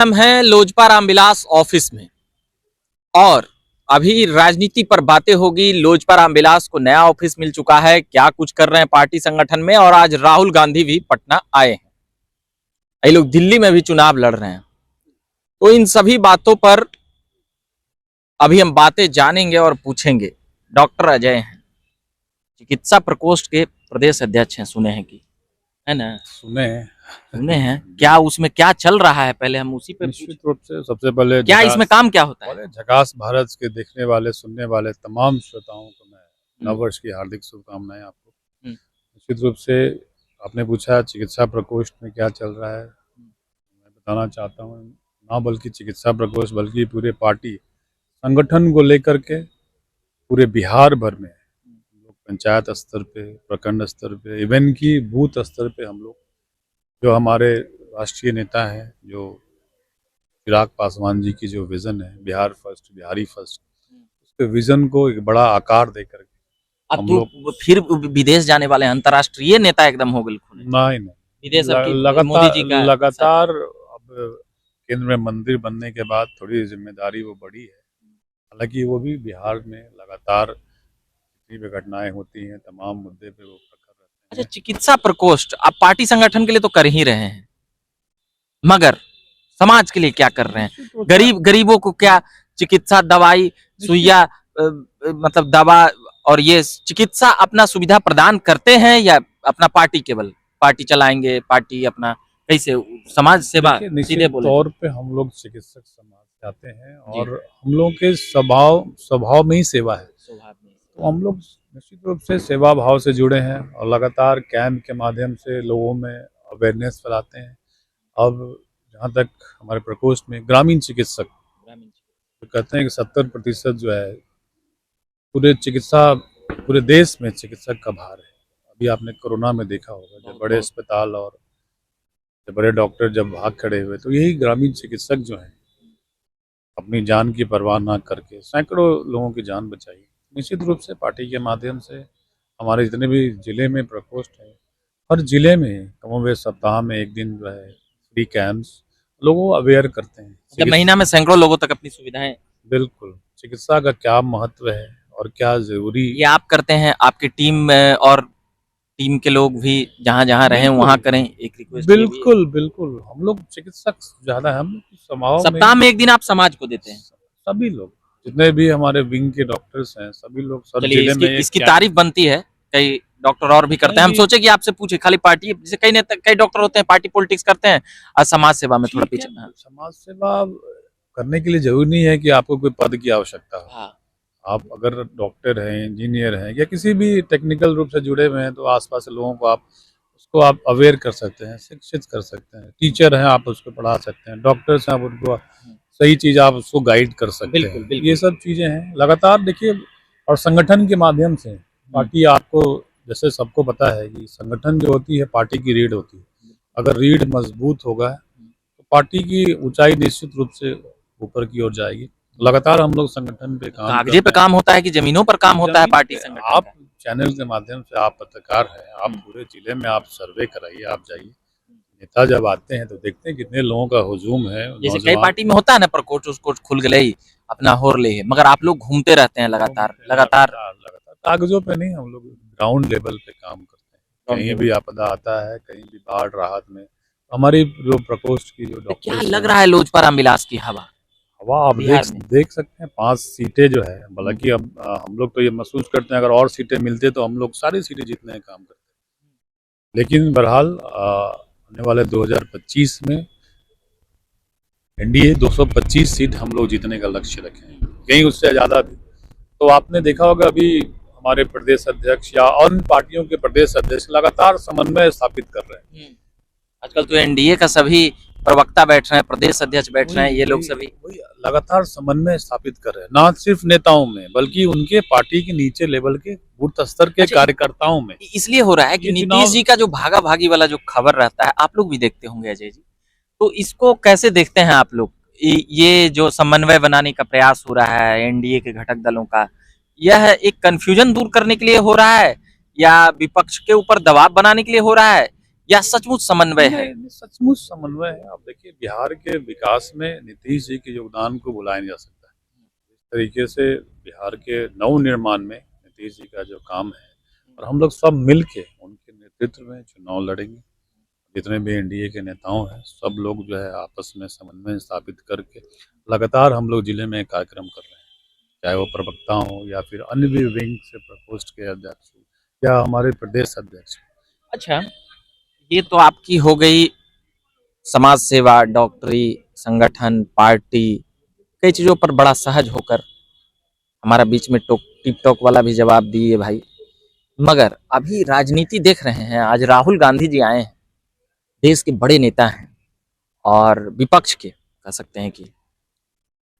हम हैं लोजपा रामविलास ऑफिस में और अभी राजनीति पर बातें होगी। लोजपा रामविलास को नया ऑफिस मिल चुका है, क्या कुछ कर रहे हैं पार्टी संगठन में। और आज राहुल गांधी भी पटना आए हैं, ये लोग दिल्ली में भी चुनाव लड़ रहे हैं। तो इन सभी बातों पर अभी हम बातें जानेंगे और पूछेंगे। डॉक्टर अजय हैं, चिकित्सा प्रकोष्ठ के प्रदेश अध्यक्ष हैं, सुने हैं कि, है ना? सुने हैं क्या उसमें क्या चल रहा है, पहले हम उसी पे निश्चित रूप से सबसे पहले क्या इसमें काम क्या होता है? झकास भारत के देखने वाले सुनने वाले तमाम श्रोताओं को मैं नववर्ष की हार्दिक शुभकामनाएं आपको। निश्चित रूप से आपने पूछा चिकित्सा प्रकोष्ठ में क्या चल रहा है, मैं बताना चाहता हूँ ना बल्कि चिकित्सा प्रकोष्ठ बल्कि पूरे पार्टी संगठन को लेकर के पूरे बिहार भर में लोग पंचायत स्तर पे, प्रखंड स्तर पे, इवन की बूथ स्तर पे हम लोग जो हमारे राष्ट्रीय नेता हैं, जो चिराग पासवान जी की जो विजन है बिहार फर्स्ट बिहारी फर्स्ट, उसके विजन को एक बड़ा आकार देकर के अब तो फिर विदेश जाने वाले अंतर्राष्ट्रीय नेता एकदम हो बिल्कुल। नहीं विदेश मोदी जी का लगातार अब केंद्र में मंदिर बनने के बाद थोड़ी जिम्मेदारी वो बड़ी है। हालांकि वो भी बिहार में लगातार जितनी भी घटनाएं होती हैं तमाम मुद्दे पे वो प्रखर रहते हैं। अच्छा, चिकित्सा प्रकोष्ठ आप पार्टी संगठन के लिए तो कर ही रहे हैं, मगर समाज के लिए क्या कर रहे हैं? गरीबों को क्या चिकित्सा, दवाई, सुइया, मतलब दवा और ये चिकित्सा अपना सुविधा प्रदान करते हैं या अपना पार्टी केवल पार्टी चलाएंगे, पार्टी अपना कैसे समाज सेवा? सीधे बोले तौर पे हम लोग चिकित्सक समाज चाहते हैं और हम लोग के स्वभाव में ही सेवा है, तो हम लोग निश्चित रूप से सेवा भाव से जुड़े हैं और लगातार कैंप के माध्यम से लोगों में अवेयरनेस फैलाते हैं। अब जहाँ तक हमारे प्रकोष्ठ में ग्रामीण चिकित्सक तो कहते हैं कि 70% जो है पूरे देश में चिकित्सक का भार है। अभी आपने कोरोना में देखा होगा जब बड़े अस्पताल और जब बड़े डॉक्टर जब भाग खड़े हुए, तो यही ग्रामीण चिकित्सक जो हैं अपनी जान की परवाह ना करके सैकड़ों लोगों की जान बचाई। निश्चित रूप से पार्टी के माध्यम से हमारे जितने भी जिले में प्रकोष्ठ है, हर जिले में कमोबेश सप्ताह में एक दिन जो है फ्री कैंप्स लोगों को अवेयर करते हैं। महीना में सैकड़ों लोगों तक अपनी सुविधाएं, बिल्कुल चिकित्सा का क्या महत्व है और क्या जरूरी ये आप करते हैं, आपकी टीम और टीम के लोग भी जहां जहां रहे वहां करें, एक रिक्वेस्ट। बिल्कुल बिल्कुल हम लोग चिकित्सक ज्यादा हम सप्ताह में एक दिन आप समाज को देते हैं। सभी लोग जितने भी हमारे विंग के डॉक्टर्स हैं सभी लोग सब जिले में इसकी तारीफ बनती है, कई डॉक्टर और भी करते हैं। हम सोचे कि आपसे पूछे, खाली पार्टी जैसे कई डॉक्टर होते हैं पार्टी पॉलिटिक्स करते हैं और समाज सेवा में थोड़ा पीछे। समाज सेवा करने के लिए जरूरी नहीं है कि आपको कोई पद की आवश्यकता हो। आप अगर डॉक्टर हैं, इंजीनियर हैं या किसी भी टेक्निकल रूप से जुड़े हुए हैं तो आसपास के लोगों को आप अवेयर कर सकते हैं, शिक्षित कर सकते हैं। टीचर हैं आप उसको पढ़ा सकते हैं, डॉक्टर्स हैं आप उनको सही चीज आप उसको गाइड कर सकते हैं। ये सब चीजें हैं लगातार देखिए। और संगठन के माध्यम से पार्टी, आपको जैसे सबको पता है कि संगठन जो होती है पार्टी की रीढ़ होती है। अगर रीढ़ मजबूत होगा तो पार्टी की ऊंचाई निश्चित रूप से ऊपर की ओर जाएगी। लगातार हम लोग संगठन पे कागजे पे काम होता है कि जमीनों पर काम होता है पार्टी संगठन? आप चैनल के माध्यम से आप पत्रकार हैं, आप पूरे जिले में आप सर्वे कराइए, आप जाइए, नेता जब आते हैं तो देखते हैं कितने लोगों का हुजूम है। जैसे कई पार्टी में होता है ना, प्रकोष्ठ उसको खुल गए अपना होर ले, मगर आप लोग घूमते रहते हैं लगातार कागजों पे नहीं, हम लोग ग्राउंड लेवल पे काम करते हैं। कहीं भी आपदा आता है, कहीं भी बाढ़ राहत में हमारी जो प्रकोष्ठ की जो डॉक्टर, क्या लग रहा है लोजपा रामविलास की हवा आप देख सकते हैं 5 सीटें जो है। हालांकि अब हम लोग तो ये महसूस करते हैं अगर और सीटें मिलते तो हम लोग सारी सीटें जीतने का काम करते हैं। लेकिन बहरहाल आने वाले 2025 में एनडीए 225 सीट हम लोग जीतने का लक्ष्य रखे हैं, कहीं उससे ज्यादा भी। तो आपने देखा होगा अभी हमारे प्रदेश अध्यक्ष या अन्य पार्टियों के प्रदेश अध्यक्ष लगातार समन्वय स्थापित कर रहे हैं। आजकल तो एनडीए का सभी प्रवक्ता बैठ रहे हैं, प्रदेश अध्यक्ष बैठ रहे हैं, ये लोग सभी लगातार समन्वय स्थापित कर रहे हैं, ना सिर्फ नेताओं में बल्कि उनके पार्टी के नीचे लेवल के बूथ स्तर के कार्यकर्ताओं में। इसलिए हो रहा है कि नीतीश जी का जो भागा भागी वाला जो खबर रहता है, आप लोग भी देखते होंगे अजय जी, तो इसको कैसे देखते हैं आप लोग? ये जो समन्वय बनाने का प्रयास हो रहा है एनडीए के घटक दलों का, यह एक कंफ्यूजन दूर करने के लिए हो रहा है या विपक्ष के ऊपर दबाव बनाने के लिए हो रहा है या सचमुच समन्वय है? नहीं, सचमुच समन्वय है। आप देखिए बिहार के विकास में नीतीश जी के योगदान को भुलाया नहीं जा सकता है। इस तरीके से बिहार के नवनिर्माण में नीतीश जी का जो काम है, और हम लोग सब मिल के उनके नेतृत्व में चुनाव लड़ेंगे। जितने भी एनडीए के नेताओं हैं सब लोग जो है आपस में समन्वय स्थापित करके लगातार हम लोग जिले में कार्यक्रम कर रहे हैं, चाहे वो प्रवक्ता हो या फिर अन्य भी विंग से प्रकोष्ठ के अध्यक्ष हो या हमारे प्रदेश अध्यक्ष हो। अच्छा, ये तो आपकी हो गई समाज सेवा, डॉक्टरी, संगठन, पार्टी, कई चीजों पर बड़ा सहज होकर हमारा बीच में टोक टिप टॉक वाला भी जवाब दिए भाई। मगर अभी राजनीति देख रहे हैं, आज राहुल गांधी जी आए हैं, देश के बड़े नेता हैं और विपक्ष के कह सकते हैं कि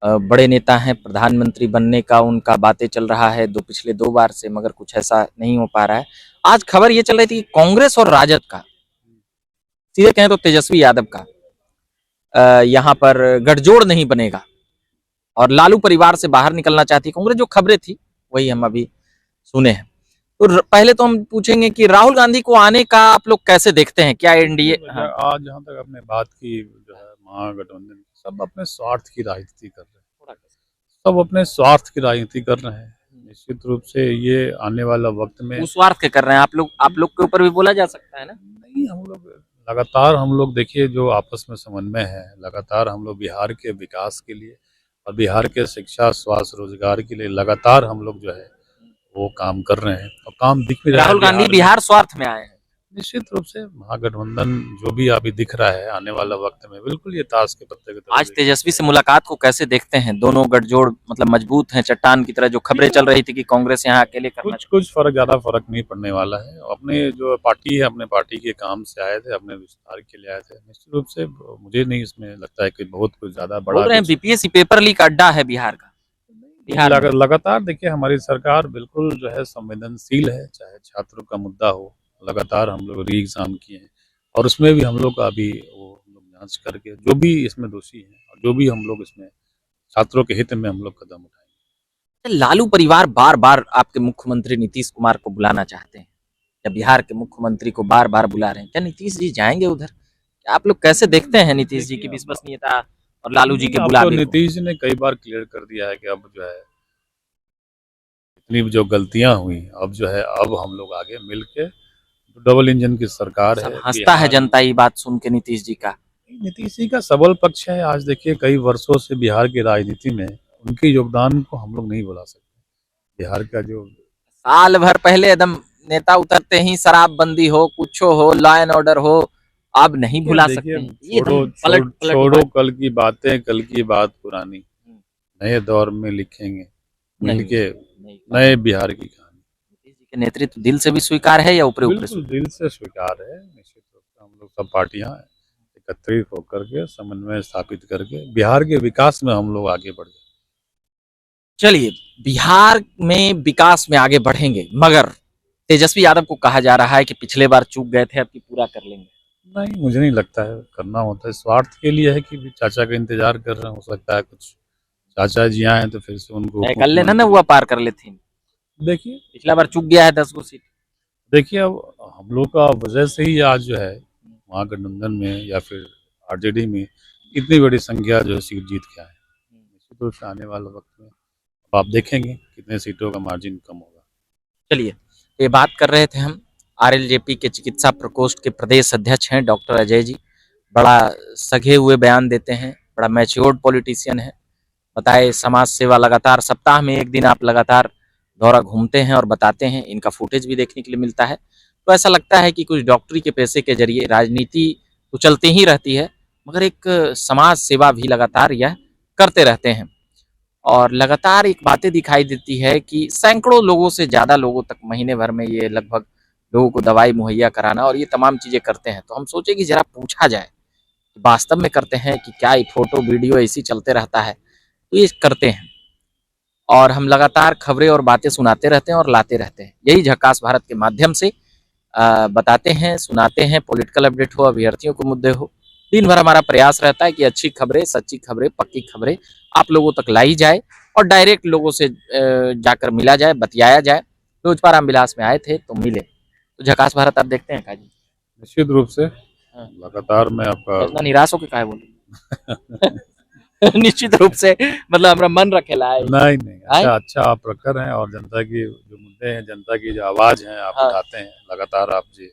बड़े नेता हैं। प्रधानमंत्री बनने का उनका बातें चल रहा है पिछले 2 बार से, मगर कुछ ऐसा नहीं हो पा रहा है। आज खबर ये चल रही थी कि कांग्रेस और राजद का, सीधे कहें तो तेजस्वी यादव का, यहाँ पर गठजोड़ नहीं बनेगा और लालू परिवार से बाहर निकलना चाहती कांग्रेस। जो खबरें थी वही हम अभी सुने हैं। तो पहले तो हम पूछेंगे कि राहुल गांधी को आने का आप लोग कैसे देखते हैं? क्या एनडीए आज जहाँ तक आपने बात की जो है महागठबंधन, सब अपने स्वार्थ की राजनीति कर रहे हैं, सब अपने स्वार्थ की राजनीति कर रहे हैं। निश्चित रूप से ये आने वाला वक्त में स्वार्थ के कर रहे हैं। आप लोग के ऊपर भी बोला जा सकता है ना? नहीं, हम लोग लगातार हम लोग देखिए जो आपस में समन्वय है, लगातार हम लोग बिहार के विकास के लिए और बिहार के शिक्षा, स्वास्थ्य, रोजगार के लिए लगातार हम लोग जो है वो काम कर रहे हैं और काम दिख भी रहा है। राहुल गांधी बिहार स्वार्थ में आए हैं। निश्चित रूप से महागठबंधन जो भी अभी दिख रहा है आने वाला वक्त में बिल्कुल ये ताश के पत्ते की तरह। आज तेजस्वी से मुलाकात को कैसे देखते हैं? दोनों गठजोड़ मतलब मजबूत हैं, चट्टान की तरह। जो खबरें चल रही थी कि कांग्रेस यहाँ अकेले करना, कुछ फर्क, ज्यादा फर्क नहीं पड़ने वाला है। अपने जो पार्टी है, अपने पार्टी के काम से आए थे, अपने विस्तार के लिए आए थे। निश्चित रूप से मुझे नहीं इसमें लगता है कि बहुत कुछ ज्यादा बड़ा। बोल रहे हैं बीपीएससी पेपर लीक अड्डा है बिहार का। लगातार देखिए हमारी सरकार बिल्कुल जो है संवेदनशील है, चाहे छात्रों का मुद्दा हो। लगातार हम लोग री एग्जाम किए हैं और उसमें भी हम लोग अभी वो हम लोग जांच करके जो भी इसमें दोषी हैं और जो भी हम लोग इसमें छात्रों के हित में हम लोग कदम उठाएंगे। लालू परिवार बार बार आपके मुख्यमंत्री नीतीश कुमार को बुलाना चाहते हैं, या बिहार के मुख्यमंत्री को बार बार बुला रहे हैं, क्या नीतीश जी जाएंगे उधर? आप लोग कैसे देखते हैं नीतीश जी की विश्वसनीयता और लालू जी के बुलावे को? नीतीश जी ने कई बार क्लियर कर दिया है कि अब जो है इतनी जो गलतियां हुई, अब जो है अब हम लोग आगे मिलके डबल इंजन की सरकार है। हंसता है जनता ये बात सुन के नीतीश जी का। नीतीश जी का सबल पक्ष है। आज देखिए कई वर्षों से बिहार की राजनीति में उनके योगदान को हम लोग नहीं भुला सकते। बिहार का जो साल भर पहले एकदम नेता उतरते ही शराबबंदी हो, कुछ हो, लॉ एंड ऑर्डर हो, अब नहीं भुला सकते। छोड़ो कल की बातें, कल की बात पुरानी, नए दौर में लिखेंगे मिलके नए बिहार की कहानी। नीतीश जी के नेतृत्व दिल से भी स्वीकार है या ऊपर ऊपर? दिल से स्वीकार है। निश्चित रूप से हम लोग सब पार्टियां एकत्रित होकर के समन्वय स्थापित करके बिहार के विकास में हम लोग आगे बढ़ जाए। चलिए, बिहार में विकास में आगे बढ़ेंगे, मगर तेजस्वी यादव को कहा जा रहा है कि पिछले बार चूक गए थे, अब की पूरा कर लेंगे। नहीं, मुझे नहीं लगता है करना होता है। स्वार्थ के लिए है कि चाचा का इंतजार कर रहे हैं, हो सकता है कुछ चाचा जी आए तो फिर से उनको कर लेना ना, हुआ पार कर लेते। देखिए पिछला बार चूक गया है 10 गो सीट। देखिए अब हम लोग का वजह से ही आज जो है महागठबंधन में या फिर आरजेडी में इतनी बड़ी संख्या जो है सीट जीत के आए। निश्चित रूप से आने वाले वक्त में आप देखेंगे कितने सीटों का मार्जिन कम होगा। चलिए, ये बात कर रहे थे हम आरएलजेपी के चिकित्सा प्रकोष्ठ के प्रदेश अध्यक्ष हैं डॉक्टर अजय जी। बड़ा सगे हुए बयान देते हैं, बड़ा मैच्योर्ड पॉलिटिशियन है। बताए समाज सेवा लगातार, सप्ताह में 1 दिन आप लगातार दौरा घूमते हैं और बताते हैं। इनका फुटेज भी देखने के लिए मिलता है। तो ऐसा लगता है कि कुछ डॉक्टरी के पैसे के जरिए राजनीति तो चलती ही रहती है, मगर एक समाज सेवा भी लगातार यह करते रहते हैं। और लगातार एक बातें दिखाई देती है कि सैकड़ों लोगों से ज़्यादा लोगों तक महीने भर में ये लगभग लोगों को दवाई मुहैया कराना और ये तमाम चीज़ें करते हैं। तो हम सोचे कि जरा पूछा जाए वास्तव में करते हैं कि क्या ये फोटो वीडियो ऐसी चलते रहता है? तो ये करते हैं और हम लगातार खबरें और बातें सुनाते रहते हैं और लाते रहते हैं। यही झकास भारत के माध्यम से बताते हैं, सुनाते हैं। पॉलिटिकल अपडेट हो, अभ्यर्थियों को मुद्दे हो, दिन भर हमारा प्रयास रहता है कि अच्छी खबरें, सच्ची खबरें, पक्की खबरें आप लोगों तक लाई जाए और डायरेक्ट लोगों से जाकर मिला जाए, बतियाया जाए। लोजपा रामविलास में आए थे तो मिले। तो झकास भारत आप देखते हैं काजी? निश्चित रूप से हाँ। लगातार मैं आपका इतना निराश होके काहे बोले? निश्चित रूप से मतलब हमारा मन रखेला है। नहीं आए? अच्छा आप प्रखर हैं और जनता की जो मुद्दे हैं, जनता की जो आवाज है आप हाँ। उठाते हैं लगातार। आप जी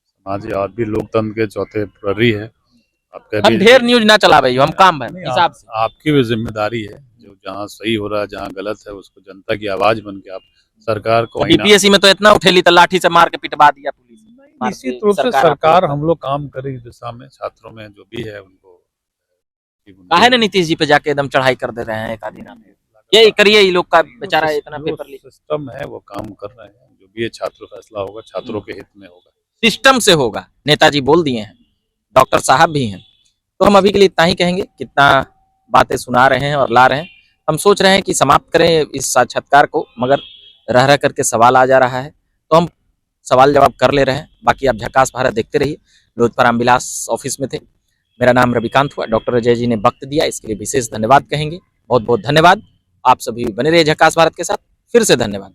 समाज और भी लोकतंत्र के चौथे प्रहरी है। आपका हम भी ढेर न्यूज ना चला भाई, हम काम है नहीं, हिसाब से। आपकी भी जिम्मेदारी है, जो जहाँ सही हो रहा है जहाँ गलत है उसको जनता की आवाज बन के आप सरकार को आईना। बीपीएससी में तो इतना उठेली तो लाठी से मार के पिटवा दिया पुलिस ने। मार निश्चित के रूप से सरकार सरकार आपको- हम लोग काम करे इस दिशा में, छात्रों में जो भी है उनको काहे ना नीतीश जी पे जाके एकदम चढ़ाई कर दे रहे हैं एक आधी नाम ये करिए, ये लोग का बेचारा इतना पेपर लीक सिस्टम है वो काम कर रहे हैं। जो भी ये छात्र फैसला होगा छात्रों के हित में होगा, सिस्टम से होगा। नेताजी बोल दिए हैं, डॉक्टर साहब भी हैं। तो हम अभी के लिए इतना ही कहेंगे, कितना बातें सुना रहे हैं और ला रहे हैं। हम सोच रहे हैं कि समाप्त करें इस साक्षात्कार को, मगर रह रह करके सवाल आ जा रहा है तो हम सवाल जवाब कर ले रहे हैं। बाकी आप झकास भारत देखते रहिए। लोजपा रामविलास ऑफिस में थे। मेरा नाम रविकांत हुआ। डॉक्टर अजय जी ने वक्त दिया, इसके लिए विशेष धन्यवाद कहेंगे। बहुत बहुत धन्यवाद। आप सभी बने रहिए झकास भारत के साथ। फिर से धन्यवाद।